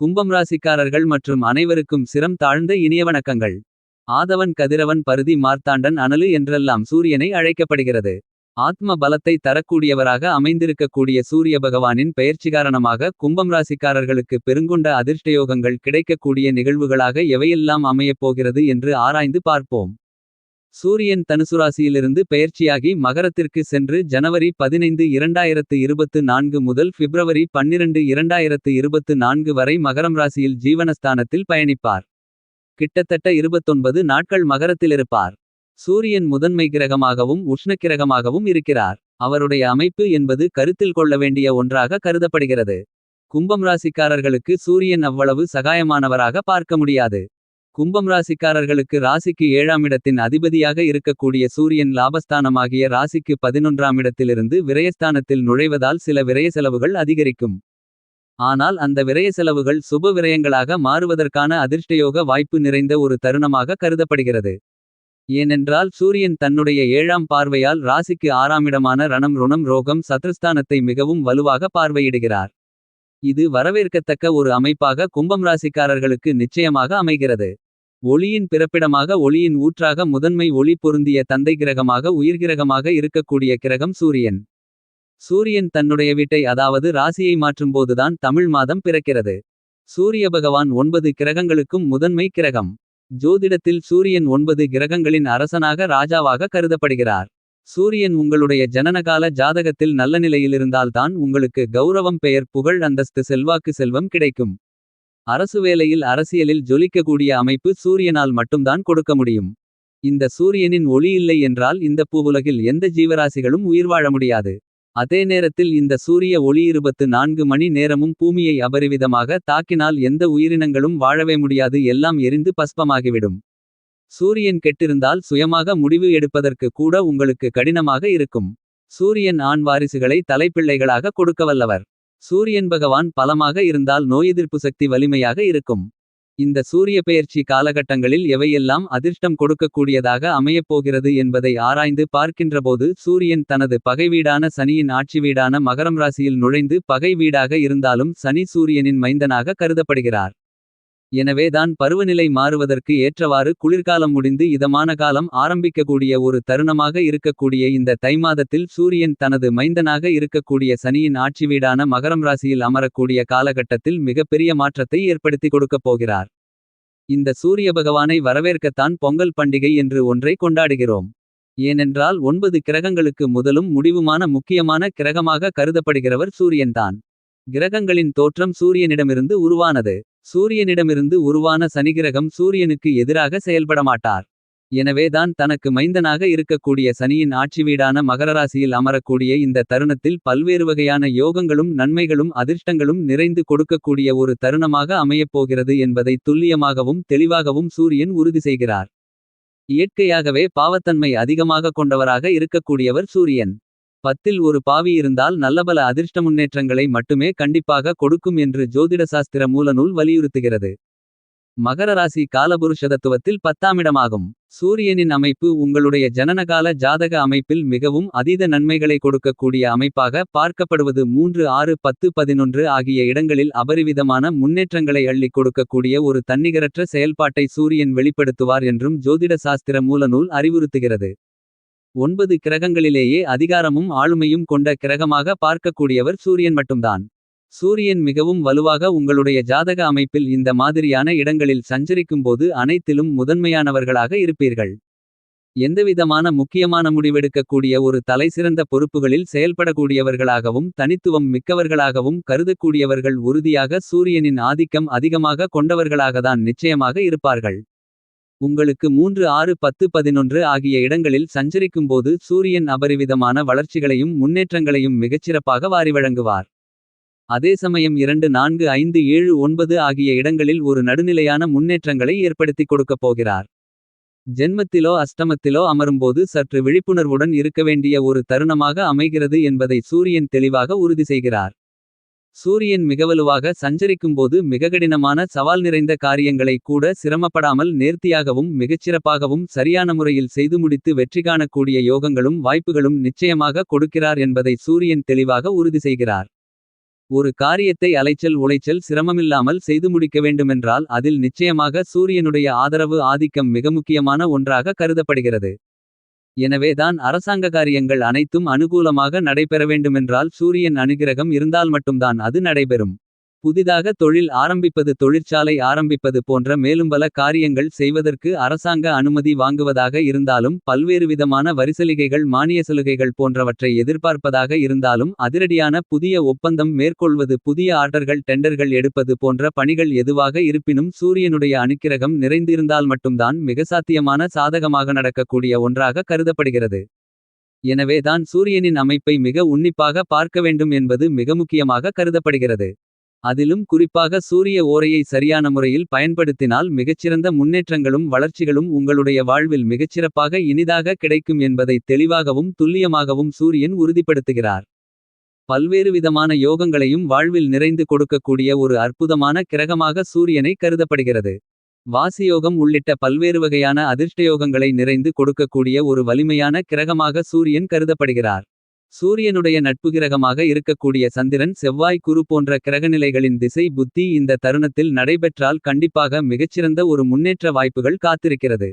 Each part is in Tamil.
கும்பம் ராசிக்காரர்கள் மற்றும் அனைவருக்கும் சிரம் தாழ்ந்த இனிய வணக்கங்கள். ஆதவன் கதிரவன் பருதி மார்த்தாண்டன் அனலு என்றெல்லாம் சூரியனை அழைக்கப்படுகிறது. ஆத்ம பலத்தை தரக்கூடியவராக அமைந்திருக்கக்கூடிய சூரிய பகவானின் பெயர்ச்சி காரணமாக கும்பம் ராசிக்காரர்களுக்கு பெருங்கொண்ட அதிர்ஷ்டயோகங்கள் கிடைக்கக்கூடிய நிகழ்வுகளாக எவையெல்லாம் அமையப்போகிறது என்று ஆராய்ந்து பார்ப்போம். சூரியன் தனுசுராசியிலிருந்து பெயர்ச்சியாகி மகரத்திற்கு சென்று ஜனவரி 15 2024 முதல் பிப்ரவரி 12 2024 வரை மகரம் ராசியில் ஜீவனஸ்தானத்தில் பயணிப்பார். கிட்டத்தட்ட 29 நாட்கள் மகரத்திலிருப்பார். சூரியன் முதன்மை கிரகமாகவும் உஷ்ணக்கிரகமாகவும் இருக்கிறார். அவருடைய அமைப்பு என்பது கருத்தில் கொள்ள வேண்டிய ஒன்றாக கருதப்படுகிறது. கும்பம் ராசிக்காரர்களுக்கு சூரியன் அவ்வளவு சகாயமானவராக பார்க்க முடியாது. கும்பம் ராசிக்காரர்களுக்கு ராசிக்கு 7ஆம் இடத்தின் அதிபதியாக இருக்கக்கூடிய சூரியன் லாபஸ்தானமாகிய ராசிக்கு 11ஆம் இடத்திலிருந்து விரயஸ்தானத்தில் நுழைவதால் சில விரய செலவுகள் அதிகரிக்கும். ஆனால் அந்த விரய செலவுகள் சுப விரயங்களாக மாறுவதற்கான அதிர்ஷ்டயோக வாய்ப்பு நிறைந்த ஒரு தருணமாக கருதப்படுகிறது. ஏனென்றால் சூரியன் தன்னுடைய 7ஆம் பார்வையால் ராசிக்கு 6ஆம் இடமான ரணம் ருணம் ரோகம் சத்ருஸ்தானத்தை மிகவும் வலுவாக பார்வையிடுகிறார். இது வரவேற்கத்தக்க ஒரு அமைப்பாக கும்பம் ராசிக்காரர்களுக்கு நிச்சயமாக அமைகிறது. ஒளியின் பிறப்பிடமாக ஒளியின் ஊற்றாக முதன்மை ஒளி பொருந்திய தந்தை கிரகமாக உயிர்கிரகமாக இருக்கக்கூடிய கிரகம் சூரியன். சூரியன் தன்னுடைய வீட்டை அதாவது ராசியை மாற்றும்போதுதான் தமிழ் மாதம் பிறக்கிறது. சூரிய பகவான் 9 கிரகங்களுக்கும் முதன்மை கிரகம். ஜோதிடத்தில் சூரியன் 9 கிரகங்களின் அரசனாக ராஜாவாக கருதப்படுகிறார். சூரியன் உங்களுடைய ஜனனகால ஜாதகத்தில் நல்ல நிலையிலிருந்தால்தான் உங்களுக்கு கௌரவம் பெயர் புகழ் அந்தஸ்து செல்வாக்கு செல்வம் கிடைக்கும். அரசு வேலையில் அரசியலில் ஜொலிக்கக்கூடிய அமைப்பு சூரியனால் மட்டும்தான் கொடுக்க முடியும். இந்த சூரியனின் ஒளி இல்லை என்றால் இந்த பூவுலகில் எந்த ஜீவராசிகளும் உயிர் வாழ முடியாது. அதே நேரத்தில் இந்த சூரிய ஒளி 24 மணி நேரமும் பூமியை அபரிவிதமாக தாக்கினால் எந்த உயிரினங்களும் வாழவே முடியாது, எல்லாம் எரிந்து பஸ்பமாகிவிடும். சூரியன் கெட்டிருந்தால் சுயமாக முடிவு எடுப்பதற்கு கூட உங்களுக்கு கடினமாக இருக்கும். சூரியன் ஆண் வாரிசுகளை தலைப்பிள்ளைகளாக கொடுக்கவல்லவர். சூரியன் பகவான் பலமாக இருந்தால் நோயெதிர்ப்பு சக்தி வலிமையாக இருக்கும். இந்த சூரிய பெயர்ச்சி காலகட்டங்களில் எவையெல்லாம் அதிர்ஷ்டம் கொடுக்கக்கூடியதாக அமையப்போகிறது என்பதை ஆராய்ந்து பார்க்கின்றபோது சூரியன் தனது பகை வீடான சனியின் ஆட்சி வீடான மகரம் ராசியில் நுழைந்து பகை வீடாக இருந்தாலும் சனி சூரியனின் மைந்தனாக கருதப்படுகிறார். எனவேதான் பருவநிலை மாறுவதற்கு ஏற்றவாறு குளிர்காலம் முடிந்து இதமான காலம் ஆரம்பிக்கக்கூடிய ஒரு தருணமாக இருக்கக்கூடிய இந்த தைமாதத்தில் சூரியன் தனது மைந்தனாக இருக்கக்கூடிய சனியின் ஆட்சி வீடான மகரம் ராசியில் அமரக்கூடிய காலகட்டத்தில் மிகப்பெரிய மாற்றத்தை ஏற்படுத்தி கொடுக்கப் போகிறார். இந்த சூரிய பகவானை வரவேற்கத்தான் பொங்கல் பண்டிகை என்று ஒன்றை கொண்டாடுகிறோம். ஏனென்றால் 9 கிரகங்களுக்கு முதலும் முடிவுமான முக்கியமான கிரகமாக கருதப்படுகிறவர் சூரியன்தான். கிரகங்களின் தோற்றம் சூரியனிடமிருந்து உருவானது. சூரியனிடமிருந்து உருவான சனிகிரகம் சூரியனுக்கு எதிராக செயல்படமாட்டார். எனவேதான் தனக்கு மைந்தனாக இருக்கக்கூடிய சனியின் ஆட்சி வீடான மகரராசியில் அமரக்கூடிய இந்த தருணத்தில் பல்வேறு வகையான யோகங்களும் நன்மைகளும் அதிர்ஷ்டங்களும் நிறைந்து கொடுக்கக்கூடிய ஒரு தருணமாக அமையப்போகிறது என்பதை துல்லியமாகவும் தெளிவாகவும் சூரியன் உறுதி செய்கிறார். இயற்கையாகவே பாவத்தன்மை அதிகமாக கொண்டவராக இருக்கக்கூடியவர் சூரியன். 10இல் ஒரு பாவி இருந்தால் நல்லபல அதிர்ஷ்ட முன்னேற்றங்களை மட்டுமே கண்டிப்பாக கொடுக்கும் என்று ஜோதிட சாஸ்திர மூலநூல் வலியுறுத்துகிறது. மகர ராசி காலபுருஷதத்துவத்தில் 10ஆம் இடமாகும். சூரியனின் அமைப்பு உங்களுடைய ஜனனகால ஜாதக அமைப்பில் மிகவும் அதீத நன்மைகளை கொடுக்கக்கூடிய அமைப்பாக பார்க்கப்படுவது 3 6 10 11 ஆகிய இடங்களில் அபரிவிதமான முன்னேற்றங்களை அள்ளிக் கொடுக்கக்கூடிய ஒரு தன்னிகரற்ற செயல்பாட்டை சூரியன் வெளிப்படுத்துவார் என்றும் ஜோதிட சாஸ்திர மூலநூல் அறிவுறுத்துகிறது. 9 கிரகங்களிலேயே அதிகாரமும் ஆளுமையும் கொண்ட கிரகமாக பார்க்கக்கூடியவர் சூரியன் மட்டும்தான். சூரியன் மிகவும் வலுவாக உங்களுடைய ஜாதக அமைப்பில் இந்த மாதிரியான இடங்களில் சஞ்சரிக்கும்போது அனைத்திலும் முதன்மையானவர்களாக இருப்பீர்கள். எந்தவிதமான முக்கியமான முடிவெடுக்கக்கூடிய ஒரு தலைசிறந்த பொறுப்புகளில் செயல்படக்கூடியவர்களாகவும் தனித்துவம் மிக்கவர்களாகவும் கருதக்கூடியவர்கள் உறுதியாக சூரியனின் ஆதிக்கம் அதிகமாக கொண்டவர்களாகத்தான் நிச்சயமாக இருப்பார்கள். உங்களுக்கு 3 6 10 11 ஆகிய இடங்களில் சஞ்சரிக்கும்போது சூரியன் அபரிவிதமான வளர்ச்சிகளையும் முன்னேற்றங்களையும் மிகச்சிறப்பாக வாரி வழங்குவார். அதே சமயம் 2 4 5 7 9 ஆகிய இடங்களில் ஒரு நடுநிலையான முன்னேற்றங்களை ஏற்படுத்தி கொடுக்கப் போகிறார். ஜென்மத்திலோ அஷ்டமத்திலோ அமரும்போது சற்று விழிப்புணர்வுடன் இருக்க வேண்டிய ஒரு தருணமாக அமைகிறது என்பதை சூரியன் தெளிவாக உறுதி செய்கிறார். சூரியன் மிகவலுவாக சஞ்சரிக்கும்போது மிக கடினமான சவால் நிறைந்த காரியங்களை கூட சிரமப்படாமல் நேர்த்தியாகவும் மிகச்சிறப்பாகவும் சரியான முறையில் செய்து முடித்து வெற்றி காணக்கூடிய யோகங்களும் வாய்ப்புகளும் நிச்சயமாக கொடுக்கிறார் என்பதை சூரியன் தெளிவாக உறுதி செய்கிறார். ஒரு காரியத்தை அலைச்சல் உளைச்சல் சிரமமில்லாமல் செய்து முடிக்க வேண்டுமென்றால் அதில் நிச்சயமாக சூரியனுடைய ஆதரவு ஆதிக்கம் மிக முக்கியமான ஒன்றாக கருதப்படுகிறது. எனவேதான் அரசாங்க காரியங்கள் அனைத்தும் அனுகூலமாக நடைபெற வேண்டுமென்றால் சூரியன் அனுகிரகம் இருந்தால் மட்டும்தான் அது நடைபெறும். புதிதாக தொழில் ஆரம்பிப்பது தொழிற்சாலை ஆரம்பிப்பது போன்ற மேலும் பல காரியங்கள் செய்வதற்கு அரசாங்க அனுமதி வாங்குவதாக இருந்தாலும் பல்வேறு விதமான வரிசலுகைகள் மானிய சலுகைகள் போன்றவற்றை எதிர்பார்ப்பதாக இருந்தாலும் அதிரடியான புதிய ஒப்பந்தம் மேற்கொள்வது புதிய ஆர்டர்கள் டெண்டர்கள் எடுப்பது போன்ற பணிகள் எதுவாக இருப்பினும் சூரியனுடைய அனுக்கிரகம் நிறைந்திருந்தால் மட்டும்தான் மிக சாத்தியமான சாதகமாக நடக்கக்கூடிய ஒன்றாக கருதப்படுகிறது. எனவேதான் சூரியனின் அமைப்பை மிக உன்னிப்பாக பார்க்க வேண்டும் என்பது மிக முக்கியமாக கருதப்படுகிறது. அதிலும் குறிப்பாக சூரிய ஓரையை சரியான முறையில் பயன்படுத்தினால் மிகச்சிறந்த முன்னேற்றங்களும் வளர்ச்சிகளும் உங்களுடைய வாழ்வில் மிகச்சிறப்பாக இனிதாக கிடைக்கும் என்பதை தெளிவாகவும் துல்லியமாகவும் சூரியன் உறுதிப்படுத்துகிறார். பல்வேறு விதமான யோகங்களையும் வாழ்வில் நிறைந்து கொடுக்கக்கூடிய ஒரு அற்புதமான கிரகமாக சூரியனை கருதப்படுகிறது. வாசியோகம் உள்ளிட்ட பல்வேறு வகையான அதிர்ஷ்டயோகங்களை நிறைந்து கொடுக்கக்கூடிய ஒரு வலிமையான கிரகமாக சூரியன் கருதப்படுகிறார். சூரியனுடைய நட்புகிரகமாக இருக்கக்கூடிய சந்திரன் செவ்வாய் குரு போன்ற கிரகநிலைகளின் திசை புத்தி இந்த தருணத்தில் நடைபெற்றால் கண்டிப்பாக மிகச்சிறந்த ஒரு முன்னேற்ற வாய்ப்புகள் காத்திருக்கிறது.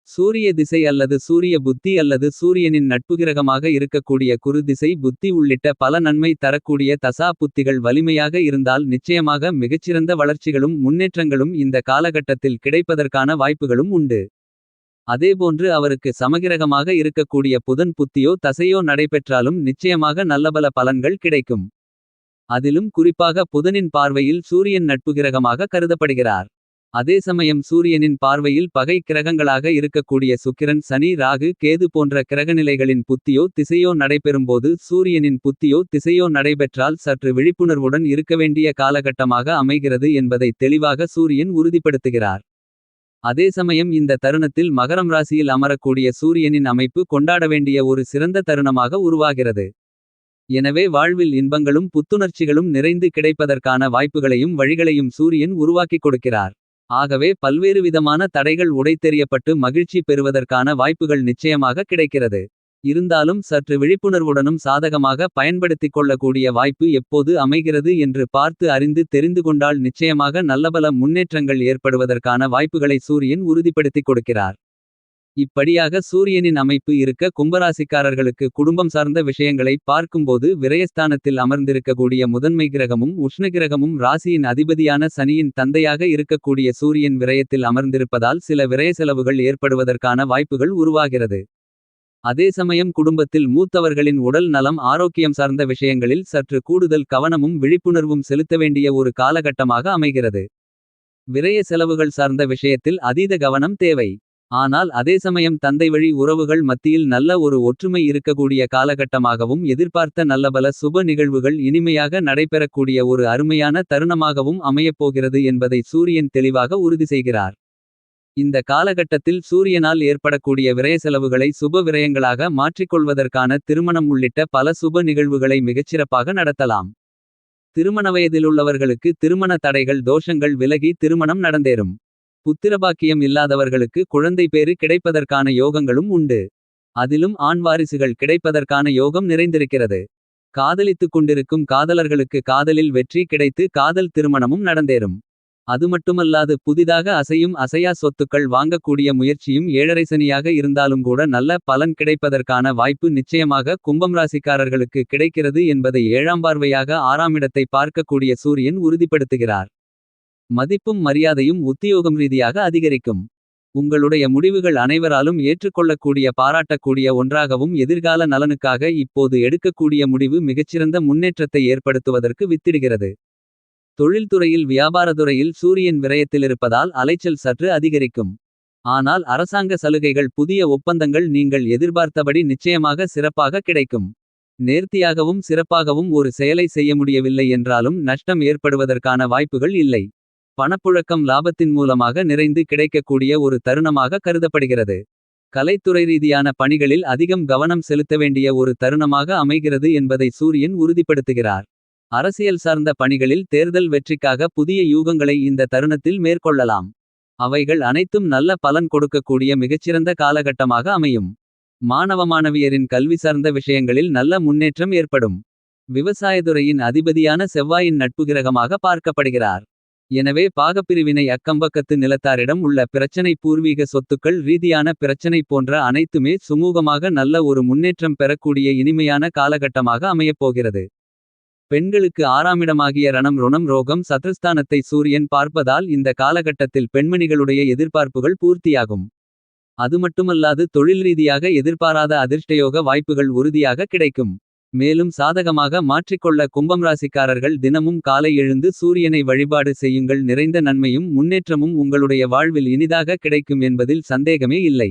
சூரிய திசை அல்லது சூரிய புத்தி அல்லது சூரியனின் நட்புகிரகமாக இருக்கக்கூடிய குரு திசை புத்தி உள்ளிட்ட பல நன்மை தரக்கூடிய தசா புத்திகள் வலிமையாக இருந்தால் நிச்சயமாக மிகச்சிறந்த வளர்ச்சிகளும் முன்னேற்றங்களும் இந்த காலகட்டத்தில் கிடைப்பதற்கான வாய்ப்புகளும் உண்டு. அதேபோன்று அவருக்கு சமகிரகமாக இருக்கக்கூடிய புதன் புத்தியோ தசையோ நடைபெற்றாலும் நிச்சயமாக நல்லபல பலன்கள் கிடைக்கும். அதிலும் குறிப்பாக புதனின் பார்வையில் சூரியன் நட்புகிரகமாக கருதப்படுகிறார். அதே சமயம் சூரியனின் பார்வையில் பகை கிரகங்களாக இருக்கக்கூடிய சுக்கிரன் சனி ராகு கேது போன்ற கிரகநிலைகளின் புத்தியோ திசையோ நடைபெறும்போது சூரியனின் புத்தியோ திசையோ நடைபெற்றால் சற்று விழிப்புணர்வுடன் இருக்க வேண்டிய காலகட்டமாக அமைகிறது என்பதை தெளிவாக சூரியன் உறுதிப்படுத்துகிறார். அதே சமயம் இந்த தருணத்தில் மகரம் ராசியில் அமரக்கூடிய சூரியனின் அமைப்பு கொண்டாட வேண்டிய ஒரு சிறந்த தருணமாக உருவாகிறது. எனவே வாழ்வில் இன்பங்களும் புத்துணர்ச்சிகளும் நிறைந்து கிடைப்பதற்கான வாய்ப்புகளையும் வழிகளையும் சூரியன் உருவாக்கிக் கொடுக்கிறார். ஆகவே பல்வேறு விதமான தடைகள் உடைத்தெறியப்பட்டு மகிழ்ச்சி பெறுவதற்கான வாய்ப்புகள் நிச்சயமாக கிடைக்கிறது. இருந்தாலும் சற்று விழிப்புணர்வுடனும் சாதகமாக பயன்படுத்திக் கொள்ளக்கூடிய வாய்ப்பு எப்போது அமைகிறது என்று பார்த்து அறிந்து தெரிந்து கொண்டால் நிச்சயமாக நல்லபல முன்னேற்றங்கள் ஏற்படுவதற்கான வாய்ப்புகளை சூரியன் உறுதிப்படுத்திக் கொடுக்கிறார். இப்படியாக சூரியனின் அமைப்பு இருக்க கும்பராசிக்காரர்களுக்கு குடும்பம் சார்ந்த விஷயங்களை பார்க்கும்போது விரயஸ்தானத்தில் அமர்ந்திருக்கக்கூடிய முதன்மை கிரகமும் உஷ்ணகிரகமும் ராசியின் அதிபதியான சனியின் தந்தையாக இருக்கக்கூடிய சூரியன் விரயத்தில் அமர்ந்திருப்பதால் சில விரய செலவுகள் ஏற்படுவதற்கான வாய்ப்புகள் உருவாகிறது. அதே சமயம் குடும்பத்தில் மூத்தவர்களின் உடல் நலம் ஆரோக்கியம் சார்ந்த விஷயங்களில் சற்று கூடுதல் கவனமும் விழிப்புணர்வும் செலுத்த வேண்டிய ஒரு காலகட்டமாக அமைகிறது. விரய செலவுகள் சார்ந்த விஷயத்தில் அதீத கவனம் தேவை. ஆனால் அதே சமயம் தந்தை வழி உறவுகள் மத்தியில் நல்ல ஒரு ஒற்றுமை இருக்கக்கூடிய காலகட்டமாகவும் எதிர்பார்த்த நல்லபல சுப நிகழ்வுகள் இனிமையாக நடைபெறக்கூடிய ஒரு அருமையான தருணமாகவும் அமையப்போகிறது என்பதை சூரியன் தெளிவாக உறுதி செய்கிறார். இந்த காலகட்டத்தில் சூரியனால் ஏற்படக்கூடிய விரய செலவுகளை சுப விரயங்களாக மாற்றிக்கொள்வதற்கான திருமணம் உள்ளிட்ட பல சுப நிகழ்வுகளை மிகச்சிறப்பாக நடத்தலாம். திருமண வயதிலுள்ளவர்களுக்கு திருமண தடைகள் தோஷங்கள் விலகி திருமணம் நடந்தேறும். புத்திரபாக்கியம் இல்லாதவர்களுக்கு குழந்தை பேறு கிடைப்பதற்கான யோகங்களும் உண்டு. அதிலும் ஆண் வாரிசுகள் கிடைப்பதற்கான யோகம் நிறைந்திருக்கிறது. காதலித்துக் கொண்டிருக்கும் காதலர்களுக்கு காதலில் வெற்றி கிடைத்து காதல் திருமணமும் நடந்தேறும். அதுமட்டுமல்லாது புதிதாக அசையும் அசையா சொத்துக்கள் வாங்கக்கூடிய முயற்சியும் ஏழரை சனியாக இருந்தாலும் கூட நல்ல பலன் கிடைப்பதற்கான வாய்ப்பு நிச்சயமாக கும்பம் ராசிக்காரர்களுக்கு கிடைக்கிறது என்பதை ஏழாம் பார்வையாக 6ஆம் இடத்தை பார்க்கக்கூடிய சூரியன் உறுதிப்படுத்துகிறார். மதிப்பும் மரியாதையும் உத்தியோகம் ரீதியாக அதிகரிக்கும். உங்களுடைய முடிவுகள் அனைவராலும் ஏற்றுக்கொள்ளக்கூடிய பாராட்டக்கூடிய ஒன்றாகவும் எதிர்கால நலனுக்காக இப்போது எடுக்கக்கூடிய முடிவு மிகச்சிறந்த முன்னேற்றத்தை ஏற்படுத்துவதற்கு வித்திடுகிறது. தொழில்துறையில் வியாபாரத்துறையில் சூரியன் விரயத்திலிருப்பதால் அலைச்சல் சற்று அதிகரிக்கும். ஆனால் அரசாங்க சலுகைகள் புதிய ஒப்பந்தங்கள் நீங்கள் எதிர்பார்த்தபடி நிச்சயமாக சிறப்பாக கிடைக்கும். நேர்த்தியாகவும் சிறப்பாகவும் ஒரு செயலை செய்ய முடியவில்லை என்றாலும் நஷ்டம் ஏற்படுவதற்கான வாய்ப்புகள் இல்லை. பணப்புழக்கம் லாபத்தின் மூலமாக நிறைந்து கிடைக்கக்கூடிய ஒரு தருணமாக கருதப்படுகிறது. கலைத்துறை ரீதியான பணிகளில் அதிகம் கவனம் செலுத்த வேண்டிய ஒரு தருணமாக அமைகிறது என்பதை சூரியன் உறுதிப்படுத்துகிறார். அரசியல் சார்ந்த பணிகளில் தேர்தல் வெற்றிக்காக புதிய யூகங்களை இந்த தருணத்தில் மேற்கொள்ளலாம். அவைகள் அனைத்தும் நல்ல பலன் கொடுக்கக்கூடிய மிகச்சிறந்த காலகட்டமாக அமையும். மாணவ மாணவியரின் கல்வி சார்ந்த விஷயங்களில் நல்ல முன்னேற்றம் ஏற்படும். விவசாயத்துறையின் அதிபதியான செவ்வாயின் நட்புகிரகமாக பார்க்கப்படுகிறார். எனவே பாகப்பிரிவினை அக்கம்பக்கத்து நிலத்தாரிடம் உள்ள பிரச்சனை பூர்வீக சொத்துக்கள் ரீதியான பிரச்சனை போன்ற அனைத்துமே சுமூகமாக நல்ல ஒரு முன்னேற்றம் பெறக்கூடிய இனிமையான காலகட்டமாக அமையப்போகிறது. பெண்களுக்கு ஆறாமிடமாகிய ரணம் ருணம் ரோகம் சத்ருஸ்தானத்தை சூரியன் பார்ப்பதால் இந்த காலகட்டத்தில் பெண்மணிகளுடைய எதிர்பார்ப்புகள் பூர்த்தியாகும். அதுமட்டுமல்லாது தொழில் ரீதியாக எதிர்பாராத அதிர்ஷ்டயோக வாய்ப்புகள் உறுதியாக கிடைக்கும். மேலும் சாதகமாக மாற்றிக்கொள்ள கும்பம் ராசிக்காரர்கள் தினமும் காலை எழுந்து சூரியனை வழிபாடு செய்யுங்கள். நிறைந்த நன்மையும் முன்னேற்றமும் உங்களுடைய வாழ்வில் இனிதாக கிடைக்கும் என்பதில் சந்தேகமே இல்லை.